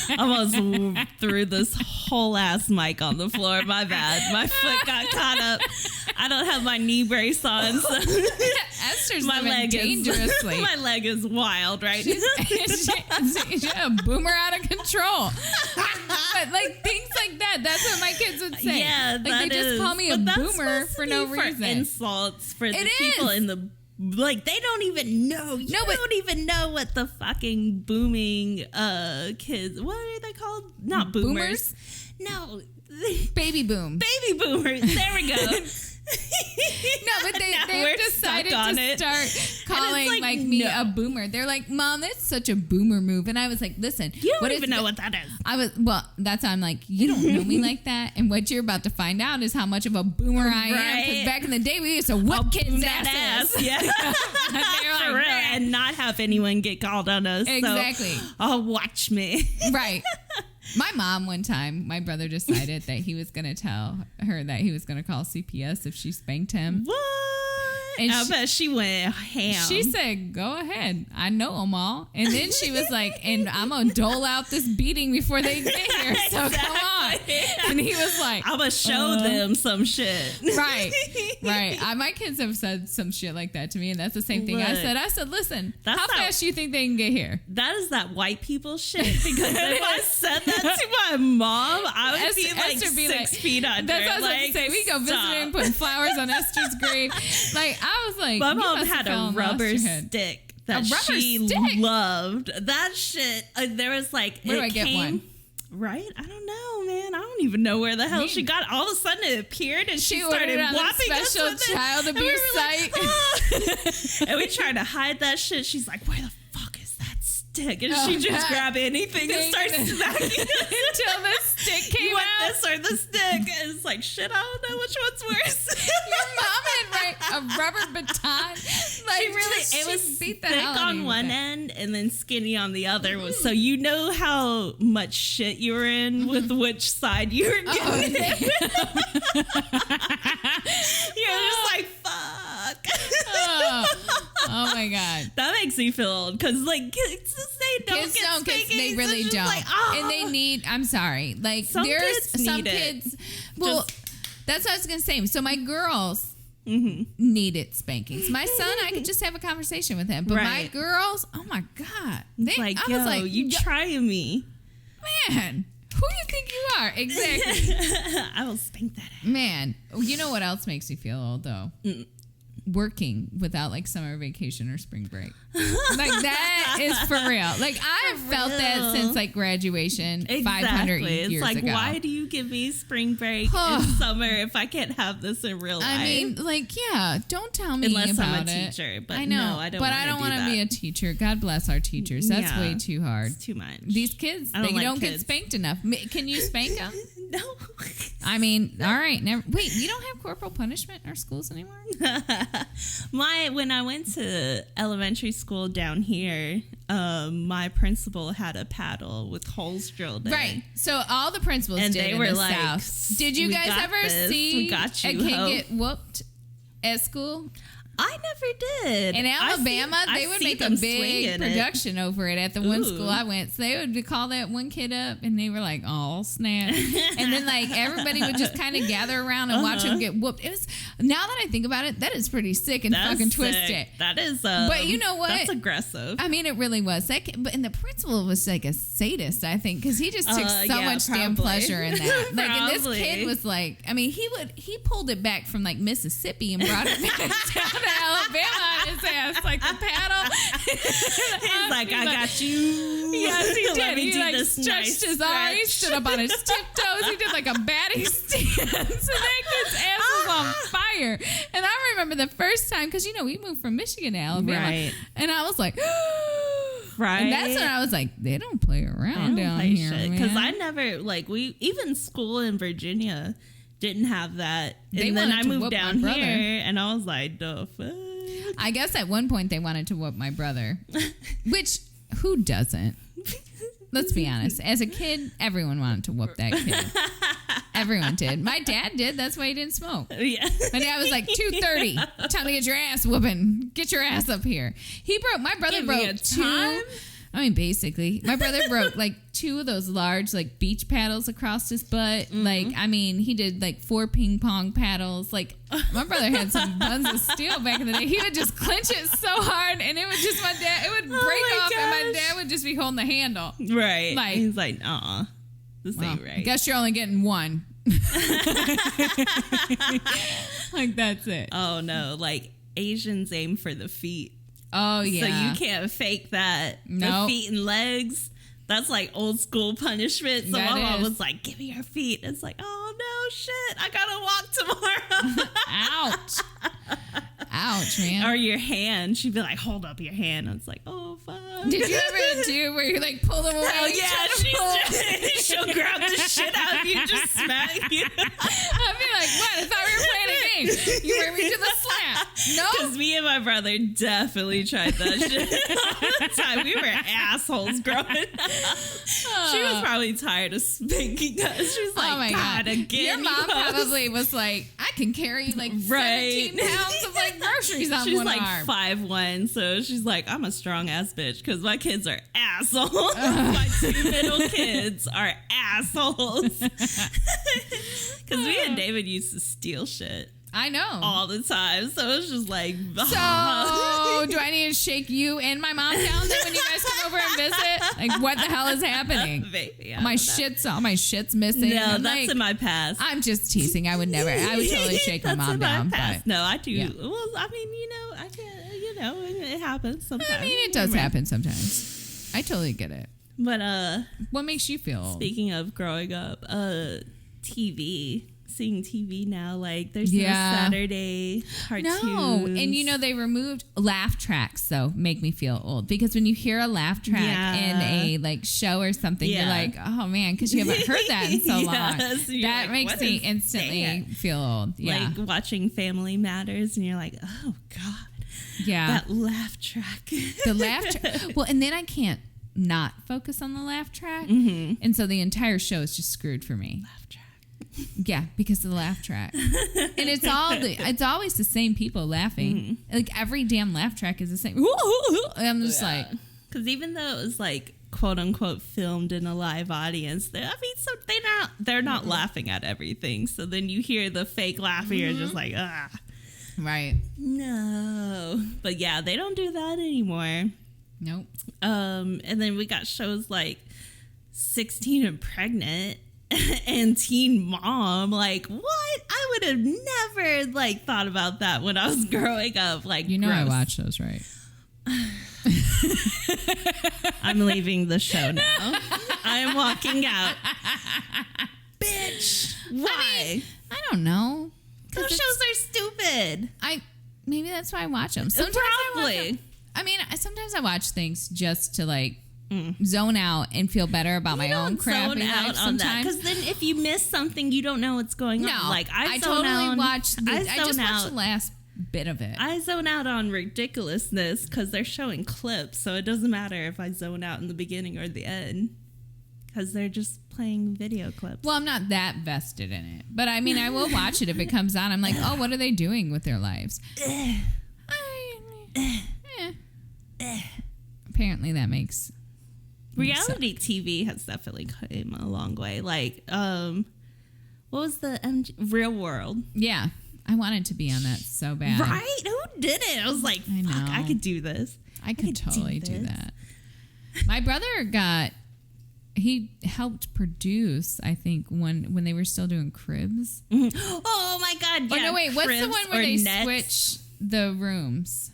I almost threw this whole ass mic on the floor. My bad. My foot got caught up. I don't have my knee brace on, so Esther's my living leg dangerously. my leg is wild right now. She's a boomer out of control. But like things like that, that's what my kids would say. Yeah, like they just call me a but that's boomer supposed to for be no for reason. Insults for the It people is. in the they don't even know. You don't even know what the fucking booming kids. What are they called? Not boomers. No, Baby boom. baby boomers. There we go. No, but Now they've we're decided stuck on to it. start calling like, like me no. a boomer. They're like, Mom, that's such a boomer move. And I was like, listen, You don't what even is know what that is. I was that's why I'm like, you don't know me like that, and what you're about to find out is how much of a boomer I am. Right. Because back in the day, we used to whip kids' Boom that asses. ass. Yeah. And they're like, For real, and not have anyone get called on us. Exactly. So, oh, watch me. Right. My mom one time, my brother decided that he was going to tell her that he was going to call CPS if she spanked him. What? And I bet she went ham. She said, go ahead. I know them all. And then she was like, and I'm going to dole out this beating before they get here. So come on. And he was like, I'm going to show them some shit. Right. Right. My kids have said some shit like that to me. And that's the same thing. I Look, said, listen, that's how not- fast do you think they can get here? That is that white people shit. Because if I said that to my mom, I would be like Esther be 6 like- feet under. That's what I was like, going to say. We go visit her and stop. put flowers on Esther's grave. Like, I was like, My you mom must have had fell a and rubber lost your head. stick that A rubber she stick? loved. That shit. There was like, Where do it I get came, one? Right? I don't know, man. I don't even know where the hell Me- she got. All of a sudden, it appeared and she ordered started it on a whopping us special with it. child And we abuse were like, site. "Ah." And we tried to hide that shit. She's like, "Where the fuck is that stick?" And she just God. grabbed anything and started smacking it Until the stick came You want out. this or the stick? And it's like, shit, I don't know which one's worse. Your mom had a rubber baton. Like, She really, just- it she was beat the thick hell out of on you with one that. end and then skinny on the other. So you know how much shit you were in with which side you were getting hit. You're just like, fuck. Oh my God. That makes me feel old because like kids they don't Kids get don't get, spankings. they really It's just don't. like, oh. And they need, I'm sorry, like Some there's kids some need it. kids, well, that's what I was going to say. So my girls Mm-hmm. needed spankings. My son, I could just have a conversation with him. But my Right. girls, oh my God. It's like, I was like, you trying me. man, who you think you are? Exactly. I will spank that ass. Man, you know what else makes me feel old though? Working without like summer vacation or spring break. Like that is for real. Like I've felt that real. since like graduation 500 years It's like, ago. why do you give me spring break in summer if I can't have this in real life? I mean, like, yeah, don't tell me Unless I'm a about it. teacher, but I know, no, I don't but wanna I don't do want to that. be a teacher. God bless our teachers. That's Yeah. way too hard. It's too much. These kids, I don't they like don't get kids. spanked enough. Can you spank them? No. I mean, all right. Never. Wait, you don't have corporal punishment in our schools anymore? When I went to elementary school down here, my principal had a paddle with holes drilled in. Right. So all the principals And did they in were the like, South. Did you "We guys got ever this. see We got you, a kid ho." get whooped at school? I never did. In Alabama, they would make a big production over it at the one school I went. So they would call that one kid up, and they were like, "Oh snap!" And then like everybody would just kind of gather around and watch him get whooped. It was, now that I think about it, that is pretty sick and fucking twisted. That is. But you know what? That's aggressive. I mean, it really was. And the principal was like a sadist, I think, because he just took so much damn pleasure in that. Like, and this kid was like, I mean, he pulled it back from like Mississippi and brought it back down to Alabama on his ass, like the paddle. He's like, I got you. Yes, he did. He like stretched nice his arms, he stood up on his tiptoes. He did like a batting stance. So that kid's ass was on fire. And I remember the first time, because, you know, we moved from Michigan to Alabama. Right. And I was like, right. And that's when I was like, they don't play around down here, man. Because I never, like, even school in Virginia didn't have that. And then I moved down here, and I was like, the fuck? I guess at one point they wanted to whoop my brother, which, who doesn't? Let's be honest. As a kid, everyone wanted to whoop that kid. Everyone did. My dad did. That's why he didn't smoke. Yeah. My dad was like, 2:30. Time to get your ass whooping. Get your ass up here. My brother broke two. I mean, basically, my brother broke like 2 of those large like beach paddles across his butt. Mm-hmm. Like, I mean, he did like 4 ping pong paddles. Like, my brother had some buns of steel back in the day. He would just clench it so hard, and it would just it would break off, and my dad would just be holding the handle. Right. Like, he's like, this ain't right. I guess you're only getting 1. Like, that's it. Oh no, like Asians aim for the feet. Oh, yeah. So you can't fake that. Nope. The feet and legs. That's like old school punishment. So my mom was like, give me your feet. It's like, oh no, shit. I gotta walk tomorrow. Ouch. Ouch, man. Or your hand. She'd be like, hold up your hand. I was like, oh, fuck. Did you ever do where you like pull them away? Oh, yeah. She'll grab the shit out of you, just smack you. I'd be like, what? I thought we were playing a game. You wear me to the slap. No. Because me and my brother definitely tried that shit all the time. We were assholes growing up. She was probably tired of spanking us. She was like, oh my God, again. Your mom probably was like, I can carry like 17 pounds of like groceries on she's one like arm. 5'1", so she's like, I'm a strong ass bitch because my kids are assholes. My 2 middle kids are assholes. Because me and David used to steal shit. I know. All the time. So it's just like, so do I need to shake you and my mom down then when you guys come over and visit? Like, what the hell is happening? Maybe, all my shit's missing. No, I'm that's like, in my past. I'm just teasing. I would totally shake my mom down. But no, I do. Yeah. Well, I mean, I can, it happens sometimes. I mean, it does happen sometimes. I totally get it. But what makes you feel old? Speaking of growing up, seeing TV now, like there's no Saturday cartoons. No, and they removed laugh tracks, though, make me feel old, because when you hear a laugh track in a like show or something, you're like, oh man, because you haven't heard that in so long. That like, makes me instantly feel old. Yeah, like watching Family Matters, and you're like, oh god, that laugh track. The laugh track. Well, and then I can't not focus on the laugh track, and so the entire show is just screwed for me. Laugh track. Yeah, because of the laugh track. And it's always the same people laughing. Like every damn laugh track is the same. And I'm just like, because even though it was like quote unquote filmed in a live audience, they're not laughing at everything. So then you hear the fake laugh and you're just like, ah. Right. No. But yeah, they don't do that anymore. Nope. And then we got shows like 16 and Pregnant and Teen Mom. Like, what? I would have never like thought about that when I was growing up. Like, gross. I watch those, right? I'm leaving the show now. I am walking out. Bitch. Why? I don't know. Those shows are stupid. Maybe that's why I watch them. Sometimes sometimes I watch things just to like zone out and feel better about my own crappy life sometimes. Because then if you miss something, you don't know what's going on. Like I totally watch. I just watched the last bit of it. I zone out on ridiculousness because they're showing clips, so it doesn't matter if I zone out in the beginning or the end because they're just playing video clips. Well, I'm not that vested in it, but I mean, I will watch it if it comes on. I'm like, oh, what are they doing with their lives? I apparently that makes reality TV has definitely come a long way. Like, what was the Real World? Yeah, I wanted to be on that so bad. Right? Who did it? I was like, I know. fuck, I could do this. I could totally do this. that. My brother he helped produce, I think, when they were still doing Cribs. Oh my God. Yeah. Oh, no, wait. What's the Cribs one where or they Nets? switch the rooms?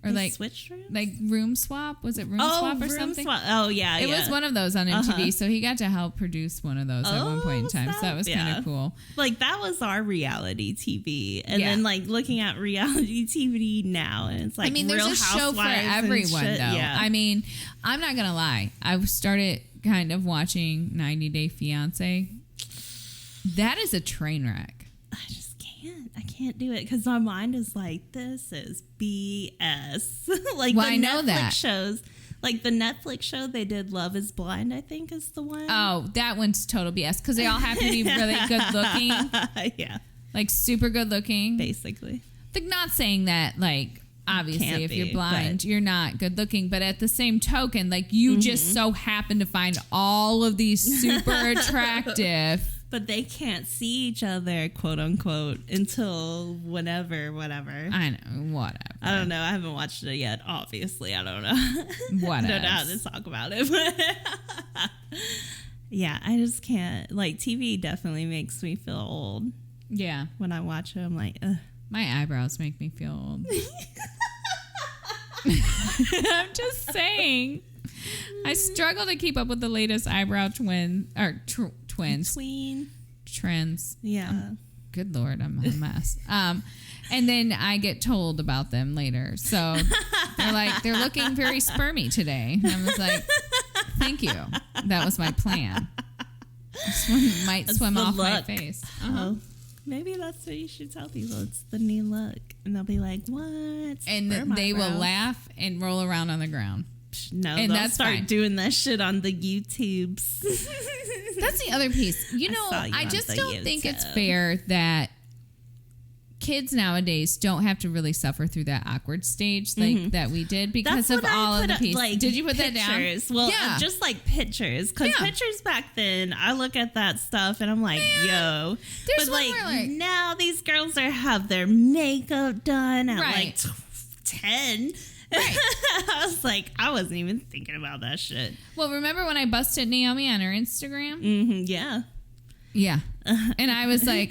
Or They like switched rooms? like room swap? Was it room swap or room something? swap. Oh, yeah. It was one of those on MTV, so he got to help produce one of those at one point in time. So that was kind of cool. Like, that was our reality TV. And Yeah. then, like, looking at reality TV now, and it's like, I mean, there's Real a show for Housewives and everyone, shit. though. Yeah. I mean, I'm not going to lie. I started kind of watching 90 Day Fiancé. That is a train wreck. I just can't. I can't do it because my mind is like, this is BS. Like, Well, the I know Netflix that. shows. Like, the Netflix show they did, Love is Blind, I think is the one. Oh, that one's total BS because they all have to be really good looking. Yeah. Like, super good looking. Basically. Like, not saying that, like, obviously, Can't if you're be, blind, but- you're not good looking. But at the same token, like, you just so happen to find all of these super attractive. But they can't see each other, quote unquote, until whatever. I know, whatever. I don't know. I haven't watched it yet. Obviously, I don't know. Whatever. I don't know how to talk about it. But yeah, I just can't. Like, TV definitely makes me feel old Yeah. when I watch it. I'm like, ugh. My eyebrows make me feel old. I'm just saying. I struggle to keep up with the latest eyebrow twins. Tween. Trends. Yeah. Good Lord, I'm a mess. And then I get told about them later. So they're looking very spermy today. And I was like, thank you. That was my plan. This one might swim the off my look. face. Oh, maybe that's what you should tell people. It's the new look. And they'll be like, what? And Sperm they will eyebrows? laugh and roll around on the ground. No, and they'll that's start fine. doing that shit on the YouTubes. That's the other piece. You know, saw you I on just the don't think it's YouTube. fair that kids nowadays don't have to really suffer through that awkward stage like that we did because That's of what all I of put the up, pieces. like, Did you put that pictures. down? Well, yeah. just like pictures. Because Yeah. pictures back then, I look at that stuff and I'm like, yo. There's But one like, where, like- now these girls have their makeup done at Right. like 10. Right. I was like, I wasn't even thinking about that shit. Well, remember when I busted Naomi on her Instagram? Yeah. Yeah. And I was like,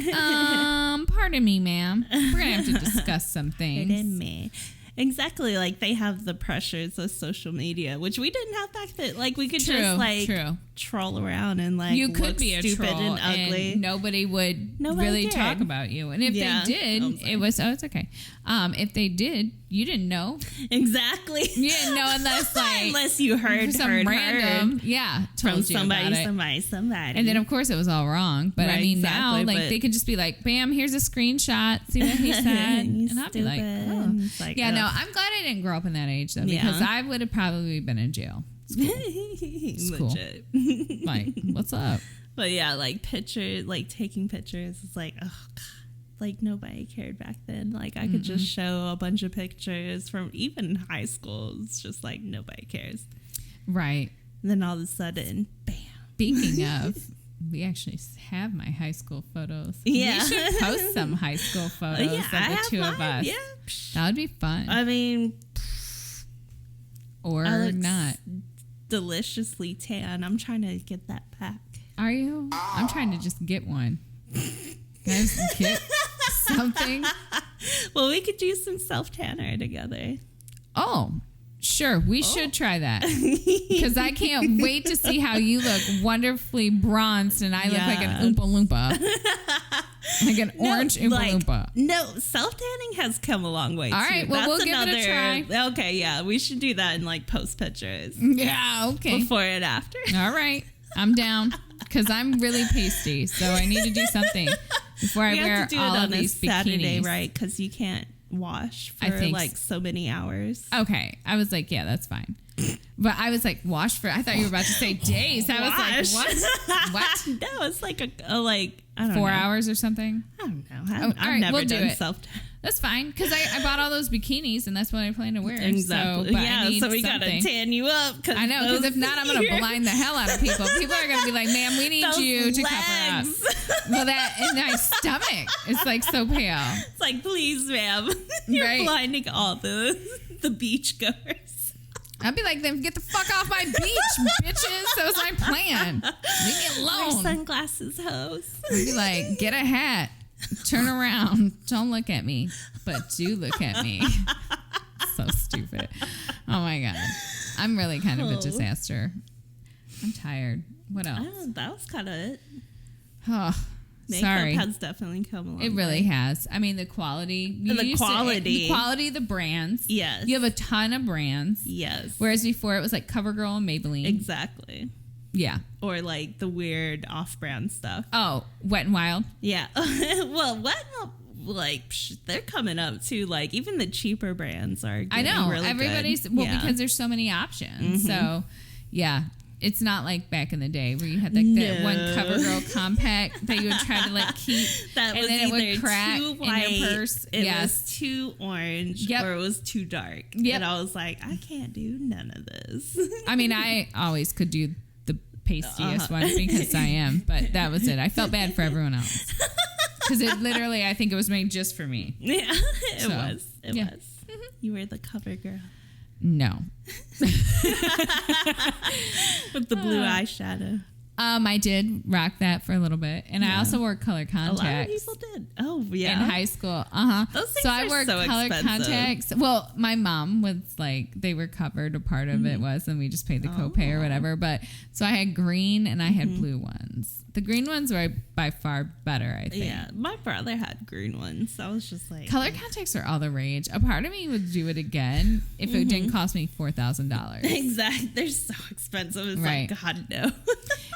pardon me, ma'am. We're going to have to discuss some things. Pardon me. Exactly. Like, they have the pressures of social media, which we didn't have back then. Like, we could just like troll around and like You could look be a stupid troll and ugly. and nobody would Nobody really cared. talk about you. And if Yeah. they did, it's okay. If they did, you didn't know. Exactly. You didn't know unless like unless you heard some random, yeah, from told you somebody, about it. somebody. And then of course it was all wrong. But I Right, mean now, exactly, like but- they could just be like, "Bam, here's a screenshot. See what he said," You and I'd be like, stupid. "Oh, It's like, yeah." No, ugh. I'm glad I didn't grow up in that age though, Yeah. because I would have probably been in jail. It's cool. legit. Like, what's up? But yeah, like pictures, like taking pictures. It's like, oh god, like nobody cared back then. Like I could just show a bunch of pictures from even high school. It's just like nobody cares. Right. And then all of a sudden, bam. Speaking of, we actually have my high school photos. Yeah. We should post some high school photos Yeah, of I the have two of mine. us. Yeah. That would be fun. I mean, or I look not. deliciously tan. I'm trying to get that back. Are you? I'm trying to just get one. Guys, get something. Well, we could do some self tanner together. Oh, sure. We should try that. Because I can't wait to see how you look wonderfully bronzed and I look like an Oompa Loompa. Like an orange Oompa Loompa. No, self tanning has come a long way. All right, too. well, we'll give it a try. Okay, yeah, we should do that and like post pictures Yeah, okay. before and after. All right. I'm down. Because I'm really pasty, so I need to do something before I We wear have to do all it of on a these Saturday, bikinis. right? Because you can't wash I for think like so many hours. Okay. I was like, yeah, that's fine. But I was like, wash for, I thought you were about to say days. I was like, what? What? No, it's like a like, I don't 4 know. hours or something? I don't know. Oh, all I've right, never we'll do done it. self That's fine, because I bought all those bikinis, and that's what I plan to wear. Exactly. So, but I need so we something. gotta tan you up. I know, because if not, I'm going to blind the hell out of people. People are going to be like, ma'am, we need you to cover up. Well, that in my stomach, it's like so pale. It's like, please, ma'am, you're blinding all the beachgoers. I'd be like, then get the fuck off my beach, bitches. That was my plan. Leave me alone. Wear sunglasses, hoes. I'd be like, get a hat. Turn around. Don't look at me, but do look at me. So stupid. Oh my God. I'm really kind of a disaster. I'm tired. What else? That was kind of it. Oh, Makeup sorry. has definitely come along. It really has. I mean, the quality. The quality of the brands. Yes. You have a ton of brands. Yes. Whereas before it was like CoverGirl and Maybelline. Exactly. Yeah. Or like the weird off-brand stuff. Oh, Wet n Wild. Yeah. Well, Wet n Wild, they're coming up too. Like even the cheaper brands are getting really everybody's good. Because there's so many options. So yeah, it's not like back in the day where you had like that one CoverGirl compact that you would try to like keep that and was then it would crack too white, in your purse. It was too orange or it was too dark. And I was like, I can't do none of this. I mean, I always could do the pastiest one because I am, but that was it. I felt bad for everyone else. Because it literally, I think it was made just for me. Yeah, it was. It was. You were the cover girl. No. With the blue eyeshadow. I did rock that for a little bit. And I also wore color contacts. A lot of people did. Oh, yeah. In high school. Those things so I wore color expensive. contacts. Well, my mom was like, they were covered. A part of it was, and we just paid the copay or whatever. But so I had green and I had blue ones. The green ones were by far better, I think. Yeah, my brother had green ones. So I was just like... Color contacts are all the rage. A part of me would do it again if it didn't cost me $4,000. Exactly. They're so expensive. It's like, God, no.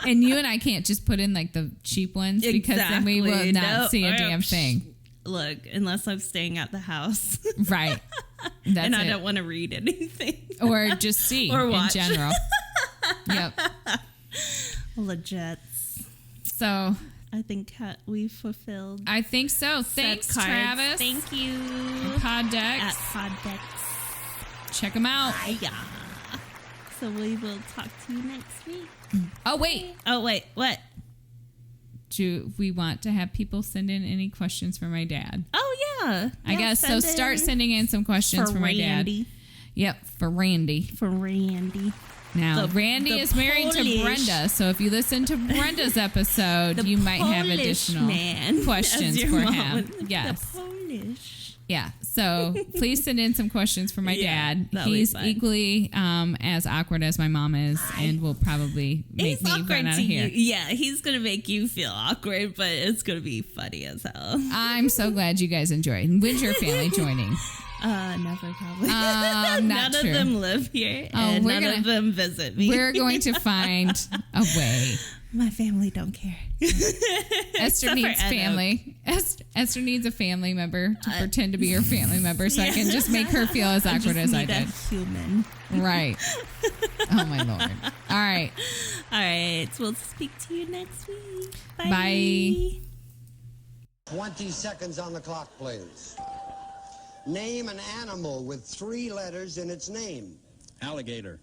And you and I can't just put in like the cheap ones because then we will not see a damn thing. Look, unless I'm staying at the house. Right. That's and I don't want to read anything. Or just see or watch. In general. Yep. Legit. So I think we fulfilled. I think so. Thanks, Travis. Thank you. Poddex. At Poddex. Check them out. Yeah. So we will talk to you next week. Oh, wait. What? Do we want to have people send in any questions for my dad? Oh, yeah. I guess so. Start sending in some questions for my dad. Yep, for Randy. Now, Randy is married to Brenda, so if you listen to Brenda's episode, you might have additional questions for him. Yes. The Polish. Yeah, so please send in some questions for my dad. He's equally as awkward as my mom is and will probably make me run out of here. Yeah, he's going to make you feel awkward, but it's going to be funny as hell. I'm so glad you guys enjoyed. When's your family joining? Never probably. None of them live here, and none of them visit me. We're going to find a way. My family don't care. Esther needs family. Esther needs a family member to pretend to be her family member, so I can just make her feel as awkward as I did. Human. Right. Oh my Lord. All right. So we'll speak to you next week. Bye. 20 seconds on the clock, please. Name an animal with 3 letters in its name. Alligator.